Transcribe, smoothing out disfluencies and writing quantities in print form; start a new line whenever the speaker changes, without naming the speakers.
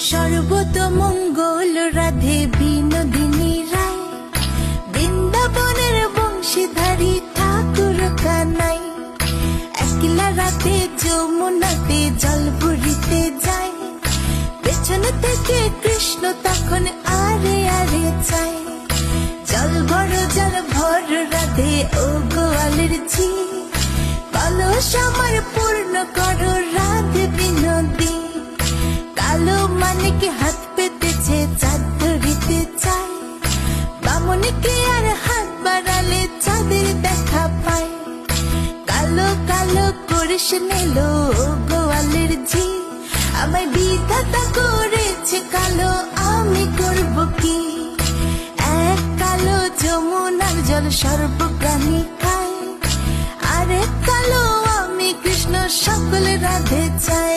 সর্বতমঙ্গল রাধে বিনোদিনী রায়, বৃন্দাবনের বংশীধারী ঠাকুর কানাই। একলা রাতে যমুনাতে জল ভরিতে যায়, পেছন থেকে কৃষ্ণ তখন আরে আরে চায়। জল ভর জল ভর রাধে ও গোয়ালের ঝি, কলস আমার পূর্ণ করো রাধে বিনোদী। কালো মানিকে হাত পেতেছে চাঁদ ধরিতে চায়, বামনিকে আর হাত বাড়ালে চাঁদের দেখা পায়। কালো কালো করিস নিলো গোয়ালের ঝি, আমায় বিধাতা করেছে কালো, আমি করব কি? এক কালো যমুনার জল সর্বপ্রাণী খায়, আরেক কালো আমি কৃষ্ণ সকল রাধে চাই।